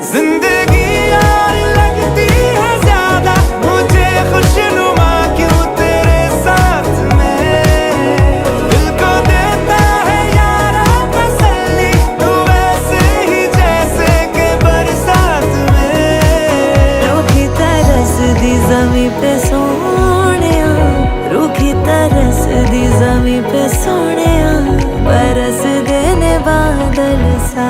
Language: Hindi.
जिंदगी यार लगती है ज्यादा मुझे खुशनुमा क्यों तेरे साथ में। दिल को देता है यारा तसल्ली तू वैसे ही जैसे के बरसात में। रूखी तरस दी ज़मीं पे सोहणिया, रूखी तरस दी ज़मीं पे सोहणिया, बरस देने बादल सा।